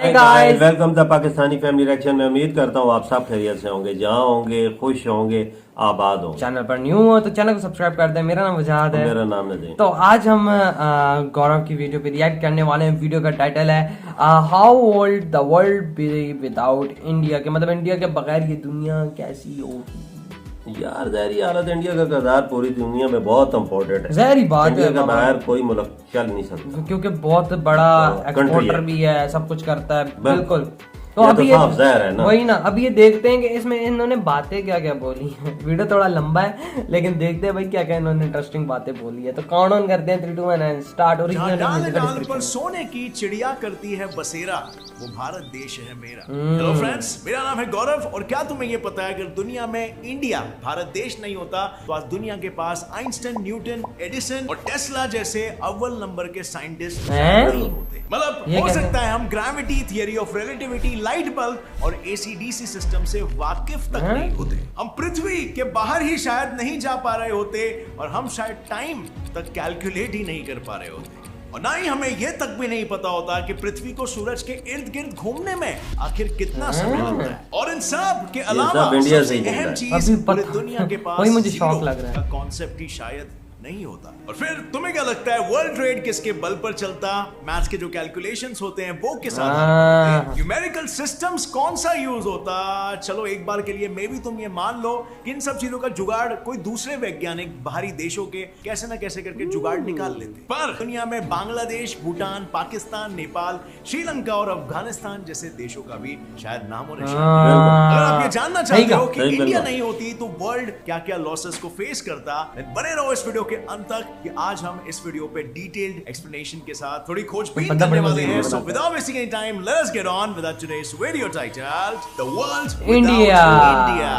guys, welcome the Pakistani family reaction में। उम्मीद करता हूँ आप सब खैरियत से होंगे, जहाँ होंगे खुश होंगे, आबाद होंगे। चैनल पर न्यू हो तो चैनल को सब्सक्राइब कर दें। मेरा नाम वजाहद है। मेरा नाम नदीम। तो आज हम गौरव की वीडियो पे रिएक्ट करने वाले हैं। वीडियो का टाइटल है how old the world be without India, के मतलब इंडिया के बगैर ये दुनिया कैसी होगी। यार जहरी हालत इंडिया का किरदार पूरी दुनिया में बहुत इम्पोर्टेंट है। जहरी बात इंडिया है के बगैर कोई मुल्क चल नहीं सकता, क्योंकि बहुत बड़ा country एक्सपोर्टर है। भी है, सब कुछ करता है। बिल्कुल। तो ये अभी तो साफ ज़ाहिर है ना। वही ना, अभी ये देखते हैं कि इसमें इन्होंने बातें क्या क्या बोली हैं। वीडियो थोड़ा लंबा है लेकिन देखते हैं भाई क्या क्या इन्होंने इंटरेस्टिंग बातें बोली है। तो काउंट ऑन करते हैं 3 2 1 स्टार्ट। जहाँ डाल डाल पर ओरिजिनल सोने की चिड़िया करती है बसेरा, वो भारत देश है मेरा। हेलो फ्रेंड्स, मेरा नाम है गौरव और क्या तुम्हें ये पता है अगर दुनिया में इंडिया भारत देश नहीं होता तो आज दुनिया के पास आइंस्टाइन, न्यूटन, एडिसन और टेस्ला जैसे अव्वल नंबर के साइंटिस्ट नहीं होते। मतलब ये हो कैसे? सकता है हम gravity, theory of relativity, light bulb और एसीडीसी सिस्टम से वाकिफ तक नहीं होते। हम पृथ्वी के बाहर ही शायद नहीं जा पा रहे होते और हम शायद टाइम तक कैलकुलेट ही नहीं कर पा रहे होते और ना ही हमें यह तक भी नहीं पता होता कि पृथ्वी को सूरज के इर्द गिर्द घूमने में आखिर कितना समय लगता है। और इन सब के अलावा सब इंडिया से ही सबसे मिलता अहम है। चीज अभी पूरे पता- दुनिया के पास वही मुझे zero शौक लग रहा है। का कॉन्सेप्ट ही शायद नहीं होता। और फिर तुम्हें क्या लगता है वर्ल्ड ट्रेड किसके बल पर चलता? मैथ्स के जो कैलकुलेशंस होते हैं वो किस आधार पर होते हैं? न्यूमेरिकल सिस्टम्स कौन सा यूज होता? चलो एक बार के लिए मे भी तुम ये मान लो कि इन सब चीजों का जुगाड़ कोई दूसरे वैज्ञानिक बाहरी देशों के कैसे ना कैसे करके जुगाड़ निकाल लेते। पर दुनिया में बांग्लादेश, भूटान, पाकिस्तान, नेपाल, श्रीलंका और अफगानिस्तान जैसे देशों का भी शायद नामो निशान नहीं। अगर आप ये जानना चाहते हो कि सही इंडिया बिल्कुल। नहीं होती तो वर्ल्ड क्या क्या लॉसेस को फेस करता, बने रहो इस वीडियो के अंत तक कि आज हम इस वीडियो पे डिटेल्ड एक्सप्लेनेशन के साथ थोड़ी खोजबीन बंदा करने बड़ी वाले मजे हैं। में सो बताता है। Without wasting any time let's get on with today's video titled the world India. India.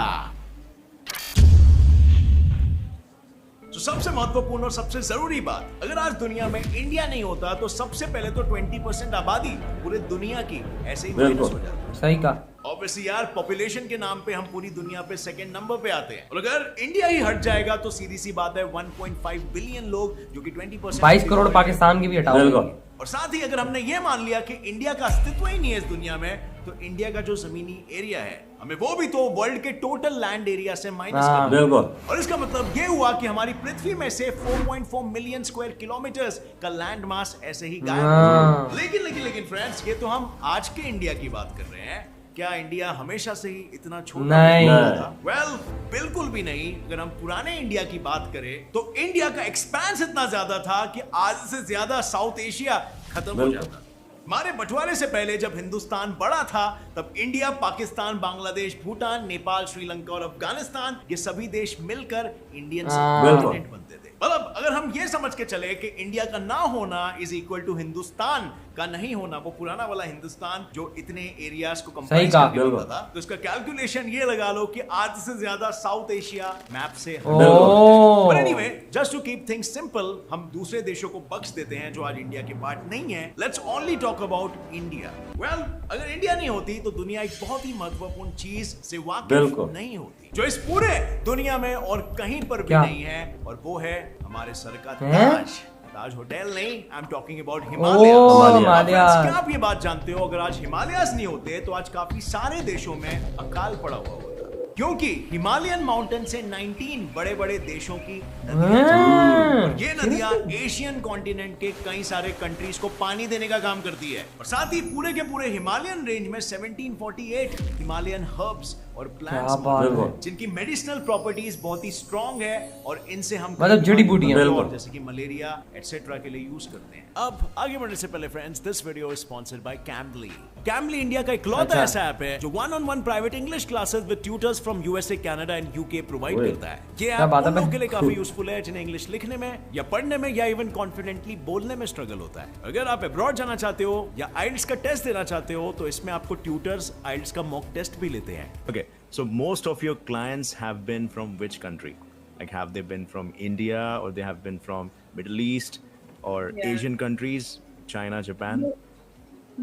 तो सबसे महत्वपूर्ण और सबसे जरूरी बात, अगर आज दुनिया में इंडिया नहीं होता तो सबसे पहले तो 20% आबादी पूरे दुनिया की ऐसे ही माइनस हो जाती। सही कहा। ऑब्वियसली यार, पॉपुलेशन के नाम पे हम पूरी दुनिया पे सेकंड नंबर पे आते हैं और अगर इंडिया ही हट जाएगा तो सीधी सी बात है 1.5 बिलियन लोग जो कि 20% 22 करोड़ पाकिस्तान की भी हटाओ। बिल्कुल। और साथ ही अगर हमने ये मान लिया कि इंडिया का अस्तित्व ही नहीं है इस दुनिया में तो इंडिया का जो जमीनी एरिया है हमें वो भी तो वर्ल्ड के टोटल लैंड एरिया से माइनस हाँ। करना है। बिल्कुल। और इसका मतलब ये हुआ कि हमारी पृथ्वी में से 4.4 मिलियन स्क्वायर किलोमीटर्स का लैंड मास ऐसे ही गायब हो हाँ। जाएगा। लेकिन फ्रेंड्स, ये तो हम आज के इंडिया की बात कर रहे हैं। क्या इंडिया हमेशा से ही इतना छोटा नहीं। था? वेल, बिल्कुल भी नहीं। अगर हम पुराने इंडिया की बात करें तो इंडिया का एक्सपेंस इतना ज्यादा था कि आज से ज्यादा साउथ एशिया खत्म हो बिल्कुल। जाता। हमारे बंटवारे से पहले जब हिंदुस्तान बड़ा था तब इंडिया, पाकिस्तान, बांग्लादेश, भूटान, नेपाल, श्रीलंका और अफगानिस्तान ये सभी देश मिलकर इंडियन सबकॉन्टिनेंट बनते थे। मतलब अगर हम ये समझ के चले कि इंडिया का ना होना इज इक्वल टू हिंदुस्तान का नहीं होना, वो पुराना वाला हिंदुस्तान जो इतने एरियाज को कंप्राइज कहा। करके बनता था, तो इसका कैलकुलेशन ये लगा लो कि आज से ज्यादा साउथ एशिया मैप से ओह। Anyway, just to keep things simple, हम दूसरे देशों को बख्श देते हैं जो आज इंडिया के पार्ट नहीं है। Let's only talk about India. Well, अगर इंडिया नहीं होती तो दुनिया एक बहुत ही महत्वपूर्ण चीज से वाकिफ बिल्कुल। नहीं होती जो इस पूरे दुनिया में और कहीं पर भी क्या? नहीं है, और वो है हमारे सर का हैं? ताज। ताज होटल नहीं, आई एम टॉकिंग अबाउट ओह, हिमालय। हिमालयाज। क्या आप ये बात जानते हो, अगर आज हिमालयाज नहीं होते तो आज काफी सारे देशों में अकाल पड़ा हुआ होता, क्योंकि हिमालयन माउंटेन से 19 बड़े बड़े देशों की नदियां हाँ। और ये नदियां एशियन कॉन्टिनेंट के कई सारे कंट्रीज को पानी देने का काम करती है। और साथ ही पूरे के पूरे हिमालयन रेंज में 1748 हिमालयन हर्ब्स और प्लांट्स क्या बात है। जिनकी मेडिसिनल प्रॉपर्टीज बहुत ही स्ट्रॉन्ग है और इनसे हम मतलब जड़ी-बूटियां। बिल्कुल। जैसे कि मलेरिया एटसेट्रा के लिए यूज करते हैं। अब आगे बढ़ने से पहले friends, this video is sponsored by Cambly. Cambly India का इकलौता अच्छा। ऐसा ऐप है जो 1-on-1 private English classes with tutors from USA, Canada and UK provide ओए। करता है। ये क्या ऐप बात है उन लोगों भाई? के लिए काफी यूजफुल है जिन्हें इंग्लिश लिखने में या पढ़ने में या इवन कॉन्फिडेंटली बोलने में स्ट्रगल होता है। अगर आप अब्रॉड जाना चाहते हो या आइल्स का टेस्ट देना चाहते हो तो इसमें आपको ट्यूटर्स आइल्स का मॉक टेस्ट भी लेते हैं। Okay, so most of your clients have been from which country? Like, have they been from India or they have been from Middle East or Yeah. Asian countries, China, Japan?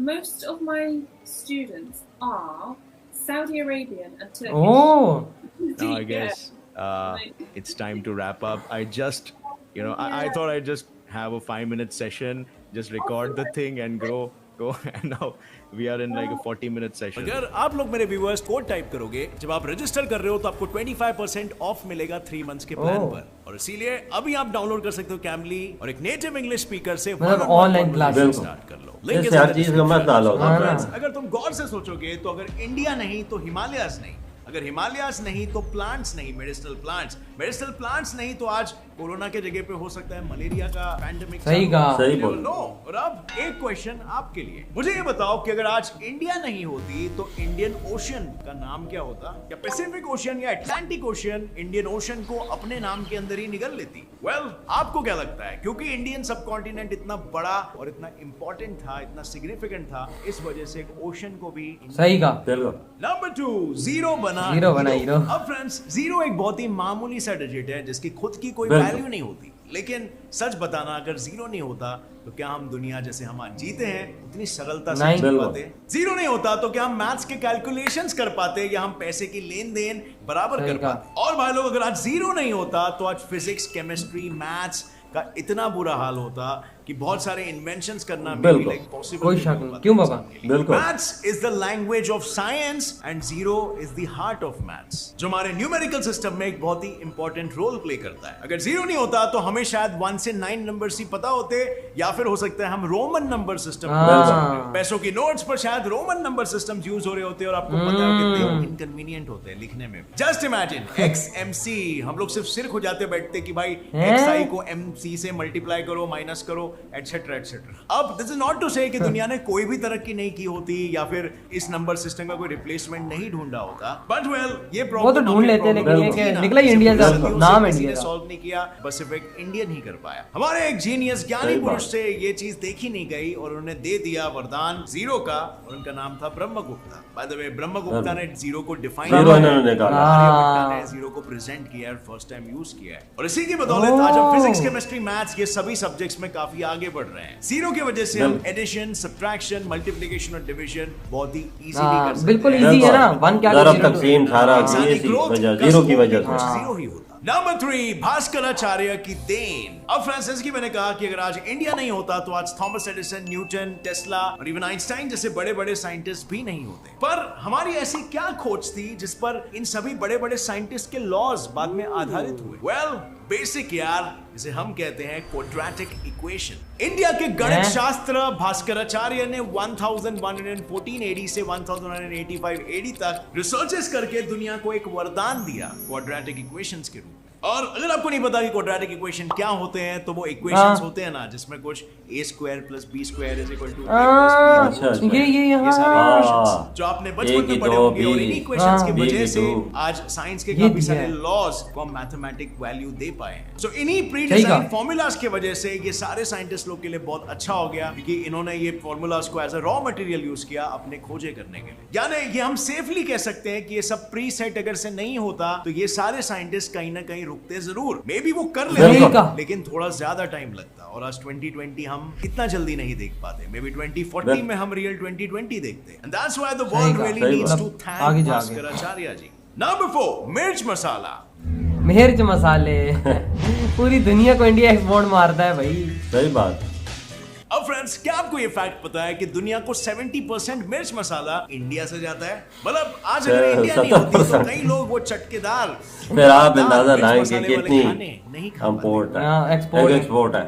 Most of my students are Saudi Arabian and Turkish. Oh. Now I Yeah. guess it's time to wrap up. I just, I Yeah. thought I'd just have a 5-minute session, just record the thing and go go, and now we are in like a 40-minute session. अगर आप लोग मेरे viewers code type करोगे जब आप register कर रहे हो तो आपको 25% ऑफ मिलेगा 3 मंथ्स के प्लान ओह। पर, और इसीलिए अभी आप डाउनलोड कर सकते हो कैमली और एक नेटिव इंग्लिश स्पीकर से मतलब one-on-one online conversation classes। Start कर लो। लिंक जैसे हर चीज का मत डालो। हाँ। फ्रेंड्स, अगर तुम गौर से सोचोगे तो अगर इंडिया नहीं तो हिमालयास नहीं, अगर हिमालयास नहीं तो प्लांट्स नहीं, मेडिसिनल प्लांट्स नहीं तो आज कोरोना के जगह पे हो सकता है मलेरिया का पैंडेमिक। सही कहा। सही बोल। नो। और अब एक क्वेश्चन आपके लिए, मुझे ये बताओ कि अगर आज इंडिया नहीं होती तो इंडियन ओशन का नाम क्या होता? या पैसिफिक ओशन या अटलांटिक ओशन इंडियन ओशन को अपने नाम के अंदर ही निगल लेती? वेल, आपको क्या लगता है? क्योंकि इंडियन सब कॉन्टिनेंट इतना बड़ा और इतना इंपॉर्टेंट था, इतना सिग्निफिकेंट था, इस वजह से एक ओशन को भी सही कहा। बिल्कुल। नंबर 2, जीरो बना Zero बना हीरो। अब फ्रेंड्स, जीरो एक बहुत ही मामूली सा डिजिट है जिसकी खुद की कोई बिल्कुल। वैल्यू नहीं होती, लेकिन सच बताना अगर जीरो नहीं होता तो क्या हम दुनिया जैसे हम आज जीते हैं उतनी सरलता से नहीं। जी बिल्कुल। पाते? जीरो नहीं होता तो क्या हम मैथ्स के कैलकुलेशंस कर पाते या हम पैसे की लेन देन बराबर सही कर कहा। पाते? और भाई लोग, अगर आज जीरो नहीं होता तो आज फिजिक्स, केमिस्ट्री, मैथ्स का इतना बुरा हाल होता कि बहुत सारे इन्वेंशंस करना बिल्कुल। पॉसिबल कोई शक नहीं। क्यों बाबा? बिल्कुल। Maths is the language of science and zero is the heart of maths, जो हमारे न्यूमेरिकल सिस्टम में एक बहुत ही इंपॉर्टेंट रोल प्ले करता है। अगर जीरो नहीं होता तो हमें शायद 1 से 9 नंबर्स ही पता होते, या फिर हो सकता है हम रोमन नंबर सिस्टम, हाँ। पैसों की नोट्स पर शायद रोमन नंबर सिस्टम यूज हो रहे होते, और आपको पता है कितने इनकन्वीनियंट होते हैं लिखने में। जस्ट इमेजिन XMC, हम लोग सिर्फ सिर खुजाते बैठते कि भाई XI को MC से मल्टीप्लाई करो, माइनस करो, एटसेट्रा एटसेट्रा। अब दिस इज नॉट टू से कि दुनिया ने कोई भी तरक्की नहीं की होती या फिर इस नंबर सिस्टम का कोई रिप्लेसमेंट नहीं ढूंढा होता, बट वेल, ये वो प्रॉब्लम तो ढूंढ लेते हैं, लेकिन ये कि निकला ही इंडिया का नाम इंडिया का। सॉल्व नहीं किया, बस सिर्फ एक इंडियन ही कर पाया। हमारे एक जीनियस ज्ञानी सही बात। पुरुष से ये चीज देखी नहीं गई और उन्होंने दे दिया वरदान जीरो का, और उनका नाम था Brahmagupta. By the way, Brahmagupta ने जीरो को डिफाइन जीरो इन्होंने निकाला। आर्यभट्ट ने जीरो को प्रेजेंट किया और फर्स्ट टाइम यूज किया है, और इसी की बदौलत आज हम फिजिक्स, केमिस्ट्री, मैथ्स ये सभी सब्जेक्ट्स में काफी आगे बढ़ रहे हैं। जीरो की वजह से हम एडिशन, सब्ट्रैक्शन, मल्टीप्लिकेशन और डिवीजन बहुत ही इजीली कर सकते बिल्कुल हैं। इजी है ना। 1 क्या ज़रा जीरो तकसीम सारा इंसानी इसी growth वजह, का जीरो की scope वजह भी कुछ से। जीरो ही होता। नंबर 3, भास्कराचार्य की देन। अब फ्रांसिस की मैंने कहा कि अगर आज इंडिया नहीं होता तो आज थॉमस एडिसन, न्यूटन, टेस्ला और इवन आइंस्टाइन जैसे बड़े बड़े साइंटिस्ट भी नहीं होते। पर हमारी ऐसी क्या खोज थी जिस पर इन सभी बड़े बड़े साइंटिस्ट के लॉज बाद में आधारित हुए? वेल, बेसिक यार, जिसे हम कहते हैं क्वाड्रेटिक इक्वेशन। इंडिया के गणित शास्त्र भास्कराचार्य ने 1114 AD से 1185 AD तक रिसर्चेस करके दुनिया को एक वरदान दिया क्वाड्रेटिक इक्वेशंस के रूप में। और अगर आपको नहीं पता कि क्वाड्रेटिक इक्वेशन क्या होते हैं, तो वो इक्वेशंस होते हैं ना जिसमें कुछ a² + b² = a + b + अच्छा, c²। ये ये सारे हाँ। equations जो आपने बचपन एक में ही पढ़े दो, होंगे, और बी, इन्हीं इक्वेशंस की बी वजह की से दो। आज साइंस के ये काफी दिया सारे है। लॉज को हम मैथमेटिक वैल्यू दे पाए हैं। सो इन्हीं प्री सही डिजाइन कहा। फॉर्मूलाज की वजह से ये सारे साइंटिस्ट लोग के लिए बहुत अच्छा हो गया, क्योंकि इन्होंने ये फॉर्मूलाज को as a raw material use किया अपने खोजे करने के लिए। यानी ये हम सेफली कह सकते हैं कि ये सब प्री सेट अगर से नहीं होता तो ये सारे साइंटिस्ट कहीं ना कहीं रुकते जरूर। मे बी वो कर सही लेते, कहा। लेकिन थोड़ा ज्यादा टाइम लगता। और आज 2020 हम इतना जल्दी नहीं देख पाते। मे बी 2040 में हम रियल 2020 देखते हैं। And that's why the world कहा। रियली सही नीड्स बात। टू आगे थैंक जा, आगे। भास्कराचार्य जी। नंबर 4, मिर्च मसाला। मिर्च मसाले पूरी दुनिया को इंडिया एक्सपोर्ट मारता है भाई। सही बात। अब फ्रेंड्स, क्या आपको ये फैक्ट पता है कि दुनिया को 70% मिर्च मसाला इंडिया से जाता है? मतलब आज अगर इंडिया नहीं होती तो 70% कई लोग वो चटकेदार, फिर आप अंदाजा मिर्च लगाएं कि मसाले वाले कितनी खाने नहीं खा पाते। इम्पोर्ट है, हाँ, export है। एक्सपोर्ट है।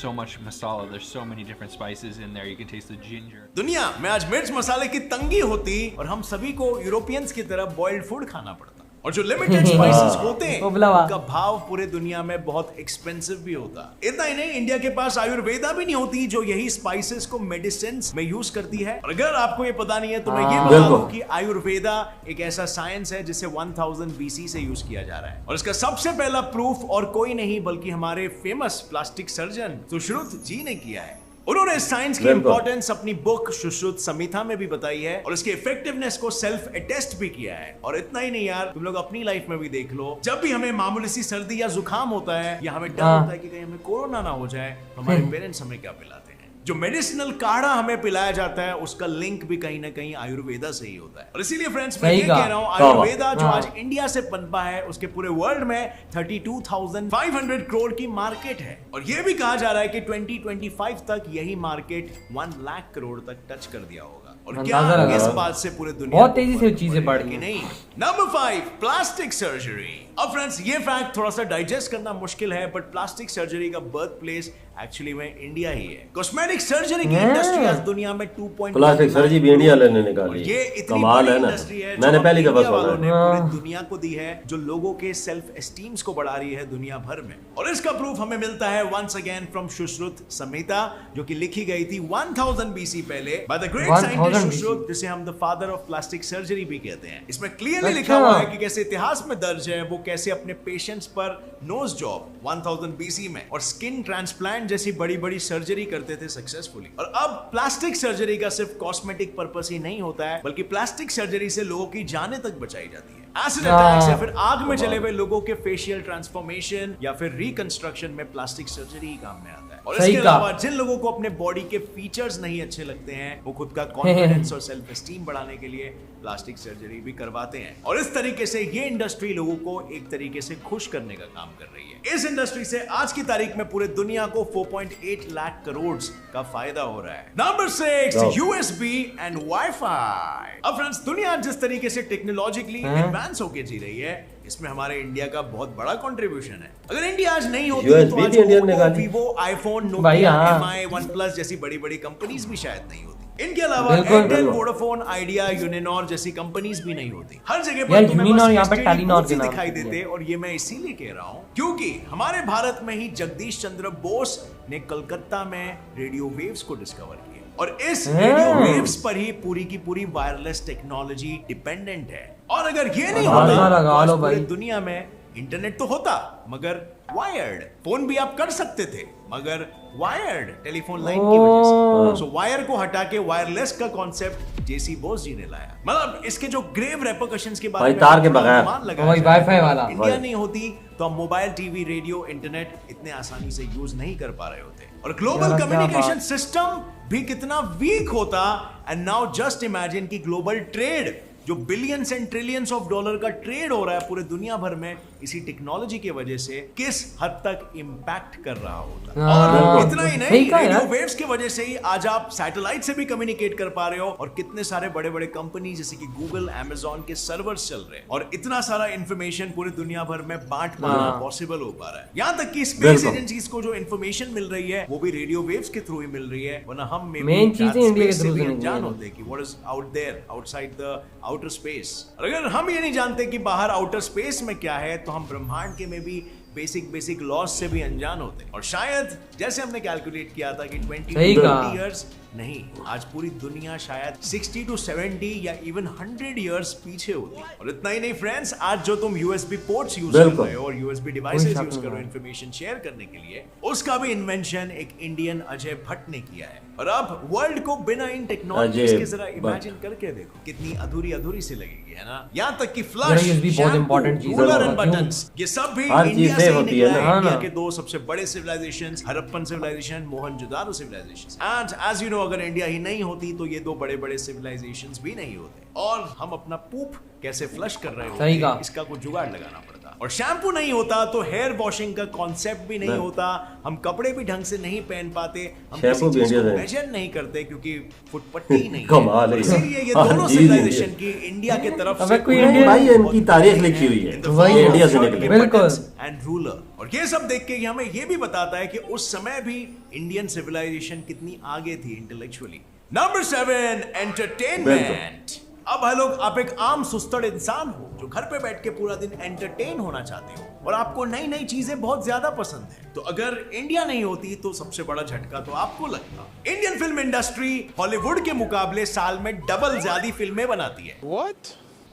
So much masala. There's so many different spices in there. You can taste the ginger. दुनिया में आज मिर्च मसाले की तंगी होती और हम सभी को यूरोपियंस की तरह बॉइल्ड फूड खाना पड़ता, और जो लिमिटेड स्पाइसेस होते हैं उबला हुआ। उनका भाव पूरे दुनिया में बहुत एक्सपेंसिव भी होता। इतना ही नहीं, इंडिया के पास आयुर्वेदा भी नहीं होती जो यही स्पाइसेस को मेडिसिन में यूज करती है। और अगर आपको ये पता नहीं है तो मैं ये बता दूं कि आयुर्वेदा एक ऐसा साइंस है जिसे 1000 BC से यूज किया जा रहा है, और इसका सबसे पहला प्रूफ और कोई नहीं बल्कि हमारे फेमस प्लास्टिक सर्जन सुश्रुत जी ने किया है। उन्होंने साइंस की इंपॉर्टेंस अपनी बुक सुश्रुत संहिता में भी बताई है, और इसके इफेक्टिवनेस को सेल्फ अटेस्ट भी किया है। और इतना ही नहीं यार, तुम लोग अपनी लाइफ में भी देख लो, जब भी हमें मामूली सी सर्दी या जुकाम होता है या हमें डर होता है कि कहीं हमें कोरोना ना हो जाए, तो हमारे पेरेंट्स हमें क्या पिलाते हैं? जो मेडिसिनल काढ़ा हमें पिलाया जाता है उसका लिंक भी कहीं ना कहीं आयुर्वेदा से ही होता है। और इसीलिए फ्रेंड्स मैं सही ये कहा। कह रहा हूँ आयुर्वेदा जो हाँ। आज इंडिया से पनपा है उसके पूरे वर्ल्ड में 32,500 करोड़ की मार्केट है। और ये भी कहा जा रहा है कि 2025 तक यही मार्केट 1 लाख करोड़ तक टच कर दिया होगा। और क्या अंदाजा लगा। इस बात से पूरे दुनिया बहुत को तेजी से फर्क चीजें पड़ेगा बढ़ रही कि हैं। नहीं। Number 5, plastic surgery. अब फ्रेंड्स ये फैक्ट थोड़ा सा डाइजेस्ट करना मुश्किल है, बट प्लास्टिक सर्जरी का बर्थ प्लेस एक्चुअली में इंडिया ही है। कॉस्मेटिक सर्जरी की इंडस्ट्री आज दुनिया में 2.2 प्लास्टिक सर्जरी भी इंडिया लेने निकाली ये है। इतनी कमाल बड़ी है ना, इंडस्ट्री है मैंने जो पहली दफा इंडिया सुना वालों है। ने पूरी दुनिया को दी है, जो लोगों के सेल्फ एस्टीम्स को बढ़ा रही है दुनिया भर में। और इसका प्रूफ हमें मिलता है once again from Sushruta Samhita, जो कि लिखी गई थी 1000 BC पहले by the great 1000 scientist BC, Sushruta, जिसे हम the father of plastic surgery भी कहते हैं। इसमें क्लियरली लिखा अच्छा। हुआ है कि कैसे इतिहास में दर्ज है वो कैसे अपने पेशेंट्स पर नोज जॉब 1000 BC में और स्किन ट्रांसप्लांट जैसी बड़ी बड़ी सर्जरी करते थे सक्सेसफुली। और अब प्लास्टिक सर्जरी का सिर्फ कॉस्मेटिक पर्पस ही नहीं होता है, बल्कि प्लास्टिक सर्जरी से लोगों की जानें तक बचाई जाती है। एसिड अटैक्स या फिर आग में जले हुए लोगों के फेशियल ट्रांसफॉर्मेशन या फिर रिकंस्ट्रक्शन में प्लास्टिक सर्जरी ही काम में आता है। और सही इसके कहा। अलावा जिन लोगों को अपने बॉडी के फीचर्स नहीं अच्छे लगते हैं, वो खुद का कॉन्फिडेंस और सेल्फ एस्टीम बढ़ाने के लिए प्लास्टिक सर्जरी भी करवाते हैं। और इस तरीके से ये इंडस्ट्री लोगों को एक तरीके से खुश करने का काम कर रही है। इस इंडस्ट्री से आज की तारीख में पूरे दुनिया को 4.8 लाख करोड़ का फायदा हो रहा है। Number 6, USB and wifi. अब फ्रेंड्स दुनिया जिस तरीके से टेक्नोलॉजिकली एडवांस होके जी रही है, इसमें हमारे इंडिया का बहुत बड़ा कंट्रीब्यूशन है। अगर इंडिया आज नहीं होती USB तो आज भी इंडिया ने निकाली। वीवो, आईफोन, भाई, नोकिया, हाँ। MI, OnePlus जैसी बड़ी बड़ी कंपनीज भी शायद नहीं होती। इनके अलावा बिल्कुल, एयरटेल, बिल्कुल। वोडाफोन, आइडिया, यूनिनॉर जैसी कंपनीज भी नहीं होती। हर जगह पर यार, तुम्हें यूनिनॉर बस यहाँ पे STD टेलीनॉर बूथ्स ही के नाम दिखाई से देते। और ये मैं इसीलिए कह रहा हूँ क्योंकि हमारे भारत में ही जगदीश चंद्र बोस ने कलकत्ता में रेडियो वेव्स को डिस्कवर किया। और इस रेडियो वेव्स पर ही पूरी की पूरी वायरलेस टेक्नोलॉजी डिपेंडेंट है। और अगर ये नहीं अंदाजा होता लगा तो आज लो पूरे भाई। दुनिया में इंटरनेट तो होता मगर वायर्ड। फोन भी आप कर सकते थे मगर वायर्ड टेलीफोन लाइन की वजह से। सो वायर को हटा के वायरलेस का कॉन्सेप्ट जेसी बोस जी ने लाया। मतलब इसके जो ग्रेव रेपरकशंस के बारे भाई में तार के थोड़ा बगैर। अनुमान लगाया वही जाए। वाईफाई वाला। इंडिया नहीं होती तो हम मोबाइल, टीवी, रेडियो, इंटरनेट इतने आसानी से यूज नहीं कर पा रहे होते। और ग्लोबल यार, क्या कम्युनिकेशन बात। सिस्टम भी कितना वीक होता। एंड नाउ जस्ट इमेजिन कि ग्लोबल ट्रेड जो billions and trillions of dollar का ट्रेड हो रहा है पूरे दुनिया भर में, इसी टेक्नोलॉजी की वजह से किस हद तक इंपैक्ट कर रहा होता। हाँ, और इतना ही सही नहीं, कहा रेडियो यार। वेव्स की वजह से ही आज आप सैटेलाइट से भी कम्युनिकेट कर पा रहे हो। और कितने सारे बड़े बड़े कंपनी जैसे कि गूगल, अमेजॉन के सर्वर्स चल रहे हैं। और इतना सारा इंफॉर्मेशन पूरी दुनिया भर में बांट पाना हाँ। पॉसिबल हो पा रहा है। यहाँ तक कि स्पेस बिल्कुल। एजेंसीज को जो इंफॉर्मेशन मिल रही है वो भी रेडियो वेव्स के थ्रू ही मिल रही है। वरना हम Main चीजें इंडिया के थ्रू से नहीं अनजान है। होते कि what is out there outside the outer space. और अगर हम ये नहीं जानते कि बाहर आउटर स्पेस में क्या है, तो हम ब्रह्मांड के में भी बेसिक लॉस से भी अनजान होते। और शायद जैसे हमने कैलकुलेट किया था कि 20 सही to कहा। 20 इयर्स नहीं, आज पूरी दुनिया शायद 60 to 70 या इवन 100 इयर्स पीछे होती। और इतना ही नहीं फ्रेंड्स, आज जो तुम यूएसबी पोर्ट्स यूज कर बिल्कुल। रहे हो और यूएसबी डिवाइसेस कोई यूज शक करो नहीं। इंफॉर्मेशन शेयर करने के लिए, उसका भी इन्वेंशन एक इंडियन अजय भट्ट ने किया है। और अब वर्ल्ड को बिना इन टेक्नोलॉजीज अजय के जरा भट्ट। इमेजिन करके देखो, कितनी अधूरी सी लगेगी, है ना। यहाँ तक कि यार, फ्लश, ये भी बहुत important चीज़ है। रूलर एंड क्यों? बटन्स, ये सब भी हर इंडिया चीज़ से से ही होती निकला है है। ना। इंडिया हाँ के दो सबसे बड़े civilisation, Harappan civilisation, Mohenjodaro civilisation. And as you know, अगर इंडिया ही नहीं होती तो ये दो बड़े बड़े सिविलाइजेशंस भी नहीं होते। और हम अपना पूप कैसे फ्लश कर रहे सही होते, कहा। इसका कुछ जुगाड़ लगाना पड़ता। और शैम्पू नहीं होता तो हेयर वॉशिंग का कॉन्सेप्ट भी नहीं होता। हम कपड़े भी ढंग से नहीं पहन पाते। हम शैम्पू किसी भी चीज को इंडिया से। मेजर नहीं करते क्योंकि फुटपट्टी ही नहीं है। कमाल है। और इसीलिए ये हाँ, दोनों जी, जी, सिविलाइजेशन की इंडिया के तरफ अबे से कोई पूरे इंडियन- भाई इनकी तारीख लिखी हुई है, वही ये इंडिया से निकले। बिल्कुल। And ruler. और ये सब देख के ये हमें ये भी बताता है कि उस समय भी इंडियन सिविलाइजेशन कितनी आगे थी इंटेलेक्चुअली। Number 7, entertainment. अब है लोग, आप एक आम सुस्तड़ इंसान हो जो घर पे बैठ के पूरा दिन एंटरटेन होना चाहते हो और आपको नई नई चीजें बहुत ज्यादा पसंद है। तो अगर इंडिया नहीं होती तो सबसे बड़ा झटका तो आपको लगता। इंडियन फिल्म इंडस्ट्री हॉलीवुड के मुकाबले साल में डबल ज्यादा फिल्में बनाती है।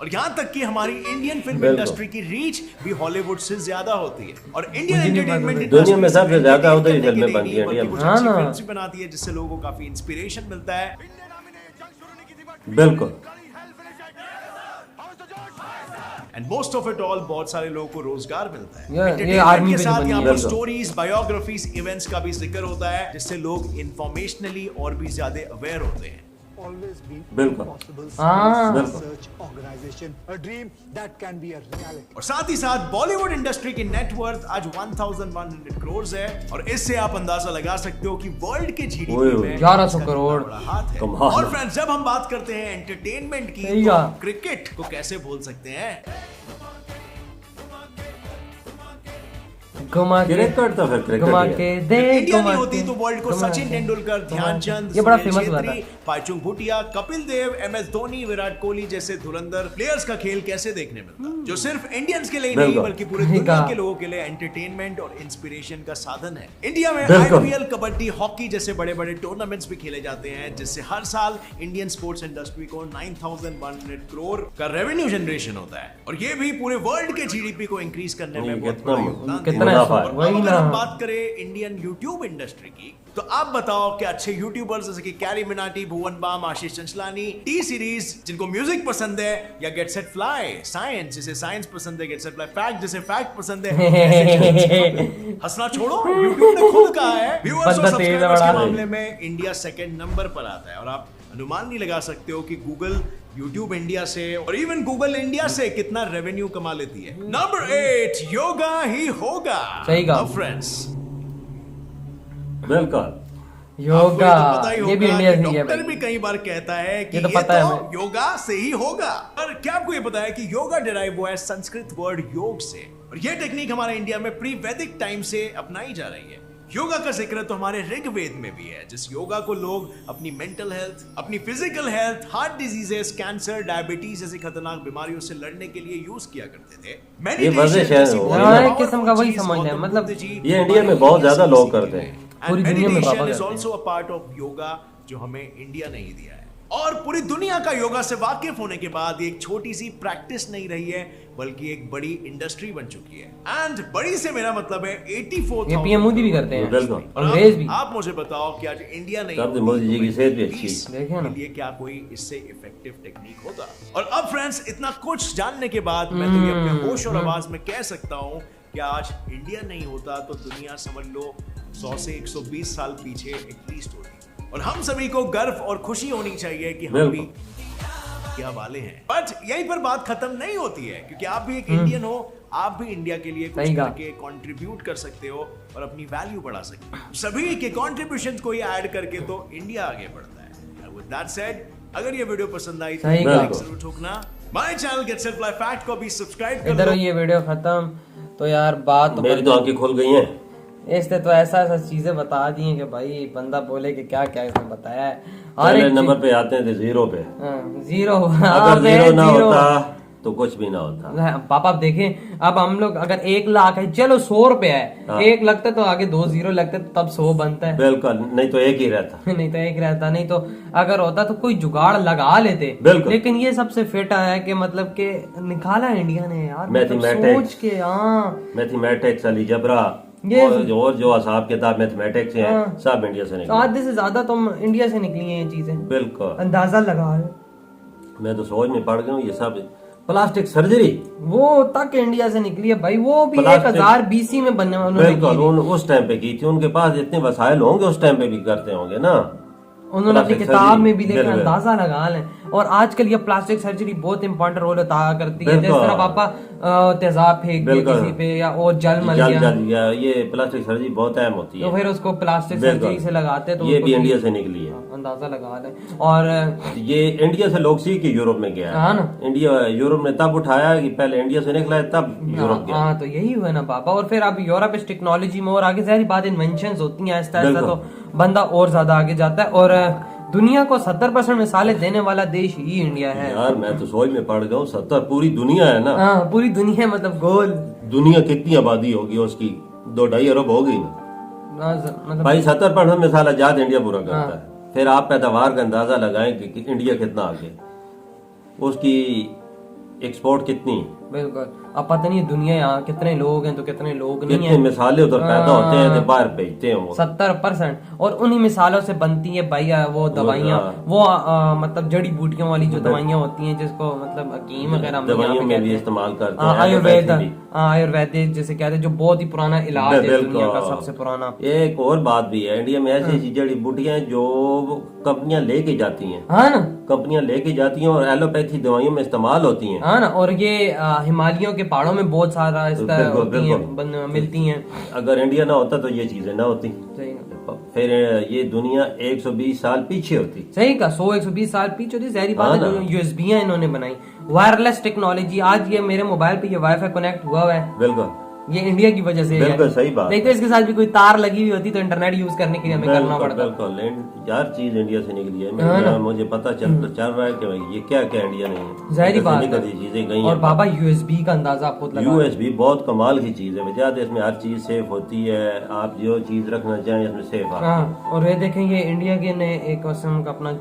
और यहाँ तक कि हमारी इंडियन फिल्म बिल्कुल। इंडस्ट्री की रीच भी हॉलीवुड से ज्यादा होती है। और इंडियन मुझे नहीं एंटरटेनमेंट पता। दुनिया में सबसे ज्यादा उधर ही फिल्में बनती हैं इंडिया में। कुछ हाँ अच्छी ना। फिल्म्स भी बनाती है जिससे लोगों को काफी इंस्पिरेशन मिलता है। बिल्कुल। And most of it all बहुत सारे लोगों को रोजगार मिलता है। ये Entertainment आर्मी के पे साथ बनी यहाँ है। पर स्टोरीज, बायोग्राफीज, इवेंट्स का भी जिक्र होता है जिससे लोग इंफॉर्मेशनली और भी ज्यादा अवेयर होते हैं। always been बिल्कुल। impossible हाँ। research organization, a dream that can be a reality. और साथ ही साथ बॉलीवुड इंडस्ट्री की नेटवर्थ आज 1100 करोड़ है और इससे आप अंदाजा लगा सकते हो कि वर्ल्ड के ओए जीडीपी ओए। में 1100 इसका कितना करोड़। बड़ा हाथ है। कमाल और है। फ्रेंड्स, जब हम बात करते हैं एंटरटेनमेंट की सही तो कहा। हम क्रिकेट को कैसे भूल सकते हैं। घुमा के क्रिकेट तो फिर क्रिकेट घुमा ही है। के दे इंडिया घुमा नहीं होती के, तो वर्ल्ड को घुमा सचिन के, तेंदुलकर, घुमा ध्यानचंद, के। ये बड़ा सुनील फेमस हुआ था। छेत्री, पाइचुंग भूटिया, कपिल देव, MS धोनी, विराट कोहली जैसे धुरंधर प्लेयर्स का खेल कैसे देखने मिलता, जो सिर्फ इंडियंस के लिए ही नहीं बिल्कुल। बल्कि पूरे सही दुनिया कहा। के लोगों के लिए एंटरटेनमेंट और इंस्पिरेशन का साधन है। इंडिया में बिल्कुल। IPL, कबड्डी, हॉकी जैसे बड़े बड़े टूर्नामेंट्स भी खेले जाते हैं जिससे हर साल इंडियन स्पोर्ट्स इंडस्ट्री को 9100 करोड़ का रेवेन्यू जनरेशन होता है और ये भी पूरे वर्ल्ड के जीडीपी को इंक्रीज करने में बहुत कितना- बड़ा योगदान कितना देता है। मुनाफा है। और वही अब अगर ना। हम बात करें इंडियन यूट्यूब इंडस्ट्री की तो आप बताओ कि अच्छे यूट्यूबर्स जैसे कि कैरी मिनाटी, भुवन बाम, आशीष चंचलानी, टी सीरीज जिनको म्यूजिक पसंद है, या गेट सेट फ्लाई, साइंस जिसे साइंस पसंद है, गेट सेट फ्लाई, फैक्ट जिसे फैक्ट पसंद है, ऐसे channels हंसना छोड़ो, यूट्यूब ने खुद कहा है व्यूअर्स और बंदा तेज है सब्सक्राइबर्स के बड़ा। मामले में इंडिया सेकंड नंबर पर आता है और आप अनुमान नहीं लगा सकते हो कि गूगल यूट्यूब इंडिया से और इवन गूगल इंडिया से कितना रेवेन्यू कमा लेती है। नंबर 8 योगा ही होगा। सही कहा। फ्रेंड्स, बिल्कुल। योगा आपको तो पता ही ये भी होगा इंडिया कि से ही है डॉक्टर भी भाई। कई बार कहता है कि ये ये तो पता है तो हमें। योगा से ही होगा। पर क्या आपको ये पता है कि योगा डिराइव हुआ है संस्कृत वर्ड योग से और ये टेक्निक हमारे इंडिया में प्री वैदिक टाइम से अपनाई जा रही है। योगा का जिक्र तो हमारे ऋग्वेद में भी है, जिस योगा को लोग अपनी मेंटल हेल्थ, अपनी physical health, heart diseases, cancer, diabetes जैसी खतरनाक बीमारियों से लड़ने के लिए यूज किया करते थे। ये वजह है, हाँ, एक किस्म का वही समझ लें, मतलब ये इंडिया में बहुत ज्यादा लोग करते हैं। पूरी दुनिया में बाबा इज करते हैं। Also a part of yoga जो हमें इंडिया ने ही दिया है। और पूरी दुनिया का योगा से वाकिफ होने के बाद ये एक छोटी सी प्रैक्टिस नहीं रही है बल्कि एक बड़ी इंडस्ट्री बन चुकी है। एंड बड़ी से मेरा मतलब है 84,000 ये PM मोदी भी करते हैं। बिल्कुल। और अंग्रेज भी। आप मुझे बताओ कि आज इंडिया नहीं तब तो मोदी जी की सेहत भी अच्छी पुलिस है। देखे ना। के लिए क्या कोई इससे इफेक्टिव टेक्निक होता। और अब फ्रेंड्स, इतना कुछ जानने के बाद मैं तो ये अपने होश और आवाज में कह सकता हूँ कि आज इंडिया नहीं होता तो दुनिया समझ लो 100 से 120 साल पीछे एटलीस्ट होती। और हम सभी को गर्व और खुशी होनी चाहिए कि हम भी क्या वाले हैं। बट यहीं पर बात खत्म नहीं होती है क्योंकि आप भी एक इंडियन हो, आप भी इंडिया के लिए कुछ सही कहा। करके कंट्रीब्यूट कर सकते हो और अपनी वैल्यू बढ़ा सकते हो। सभी के कंट्रीब्यूशन को ये ऐड करके तो इंडिया आगे बढ़ता है। विद दैट सेड, अगर ये वीडियो पसंद आई तो सही कहा। लाइक जरूर ठोकना। My channel get set fly fact को भी सब्सक्राइब कर इधर लो। ये वीडियो खत्म तो यार बात तो मेरी तो आंखें खुल गई हैं। इसने तो ऐसा ऐसा चीजें बता दी हैं कि भाई बंदा बोले कि क्या क्या इसने बताया है। हर पहले एक नंबर पे आते थे 0 पे। जीरो अगर 0 ना होता तो कुछ भी ना होता। पापा आप देखें, अब हम लोग अगर 1 लाख है, चलो 100 रुपए है, हाँ। 1 लगता तो आगे 2 जीरो लगते तो तब 100 बनता है। बिल्कुल, नहीं तो एक ही रहता। नहीं तो एक रहता, नहीं तो अगर होता तो कोई जुगाड़ लगा लेते। बिल्कुल। लेकिन ये सबसे फिट है कि मतलब कि निकाला इंडिया ने यार, मतलब Mathematics। सोच के। हाँ मैथमेटिक्स, अलजेब्रा ये- और जो हिसाब किताब मैथमेटिक्स हैं हाँ। सब इंडिया से तो निकले। आधे से ज्यादा तो इंडिया से निकली हैं ये चीजें, बिल्कुल। अंदाजा लगा रहे। मैं तो सोच में पड़ गया हूँ ये सब। प्लास्टिक सर्जरी वो तक इंडिया से निकली है भाई, वो भी प्लास्टिक- 1000 BC में बनने उन्होंने बिल्कुल। की थी। उस टाइम पे की थी, उनके पास इतने वसाइल होंगे उस टाइम पे भी करते होंगे ना। उन्होंने अपनी प्लास्टिक किताब सर्जरी, में भी लेकर बिल्कुल। अंदाजा लगा लें। और आजकल ये प्लास्टिक सर्जरी बहुत इंपॉर्टेंट रोल अदा करती है। जिस बिल्कुल। तरह पापा तेजाब फेंक दिया बिल्कुल। किसी पे या और जल मल जल गया जल गया, ये प्लास्टिक सर्जरी बहुत अहम होती तो है। फिर उसको प्लास्टिक बिल्कुल। सर्जरी से लगाते तो ये उनको भी इंडिया से निकली है। अंदाजा लगा लें। और ये इंडिया से लोग सीख के यूरोप में गया हाँ है। ना। इंडिया यूरोप ने तब उठाया कि पहले इंडिया से निकला है तब यूरोप गया। हाँ तो यही हुआ ना पापा। और फिर अब यूरोप इस टेक्नोलॉजी में और आगे सारी बात इन्वेंशन होती हैं ऐसा बिल्कुल। तो बंदा और ज्यादा आगे जाता है। और दुनिया को 70% मिसालें देने वाला देश ही इंडिया है। यार मैं तो सोच में पड़ गया हूँ। 70 पूरी दुनिया है ना। हाँ पूरी दुनिया मतलब गोल दुनिया कितनी आबादी होगी उसकी? 2-2.5 अरब होगी ना मतलब भाई। 70% मिसाल आजाद इंडिया पूरा करता है। फिर आप पैदावार का अंदाजा लगाएं कि इंडिया कितना आगे। उसकी एक्सपोर्ट कितनी है। बिल्कुल। अब पता नहीं दुनिया यहाँ कितने लोग हैं तो कितने लोग नहीं कितने है। मिसाले उधर पैदा होते हैं तो बाहर भेजते हैं वो। 70%। और उन्हीं मिसालों से बनती है भाई वो दवाइयाँ, वो मतलब जड़ी बूटियों वाली जो दवाइयाँ होती हैं, जिसको मतलब हकीम वगैरह हम यहाँ दवाइयों पे में भी कहते हैं। इस्तेमाल करते हैं। आयुर्वेद जैसे कहते हैं, जो बहुत ही पुराना इलाज है, दुनिया का सबसे पुराना। एक और बात भी है, इंडिया में ऐसी ऐसी जड़ी बूटियां जो कंपनियां लेके जाती हैं, हाँ ना, कंपनियां लेके जाती हैं और एलोपैथी दवाइयों में इस्तेमाल होती हैं। हाँ ना। और ये हिमालयों के पहाड़ों में बहुत सारा इस तरह बिल्कुल, होती हैं, बिल्कुल। मिलती हैं। अगर इंडिया ना होता तो ये चीजें ना होती, सही फिर ये दुनिया 120 साल पीछे होती। सही का 100-120 साल पीछे होती। जहरी बात हाँ है, जो ना। यूएसबी इन्होंने बनाई, वायरलेस टेक्नोलॉजी। आज ये मेरे मोबाइल पे ये वाईफाई कनेक्ट हुआ है, बिल्कुल ये इंडिया की वजह से बिल्कुल है। सही बात। नहीं तो इसके साथ भी कोई तार लगी हुई होती तो इंटरनेट यूज करने के लिए हमें करना पड़ता। बिल्कुल यार, चीज इंडिया से निकली है। मुझे पता चल रहा है कि ये क्या क्या इंडिया नहीं है, जाहिर बात है। चीजें गई और हैं। बाबा यूएसबी का अंदाजा आप खुद लगा। यूएसबी बहुत कमाल की चीज है, वजह इसमें हर चीज सेफ होती है। आप जो चीज रखना चाहें इसमें सेफ है। हाँ, और ये देखें, ये इंडिया के ने एक किस्म का अपना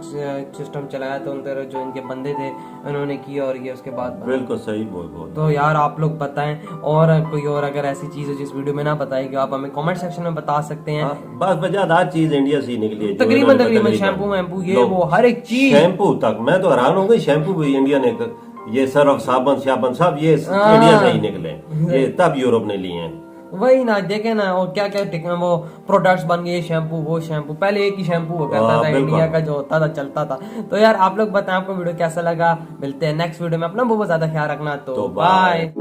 सिस्टम चलाया, तो उनके जो इनके बंदे थे उन्होंने किया, और ये उसके बाद बिल्कुल सही बोल। तो यार आप लोग बताएं, और कोई और अगर ऐसी चीज है जिस वीडियो में ना बताएगी, आप हमें कमेंट सेक्शन में बता सकते हैं। बस वजह हर चीज इंडिया से ही निकली है। तकरीबन शैम्पू वैम्पू ये वो हर एक चीज, शैम्पू तक मैं तो हैरान हो गई। शैम्पू भी इंडिया ने, ये सर्फ साबुन साबन सब ये इंडिया से ही निकले, ये तब यूरोप ने लिए हैं। वही ना, देखे ना, और क्या क्या वो प्रोडक्ट्स बन गए, शैम्पू वो शैम्पू। पहले एक ही शैम्पू हुआ करता था इंडिया का, जो होता था चलता था। तो यार आप लोग बताएं आपको वीडियो कैसा लगा। मिलते हैं नेक्स्ट वीडियो में, अपना बहुत ज्यादा ख्याल रखना। तो बाय।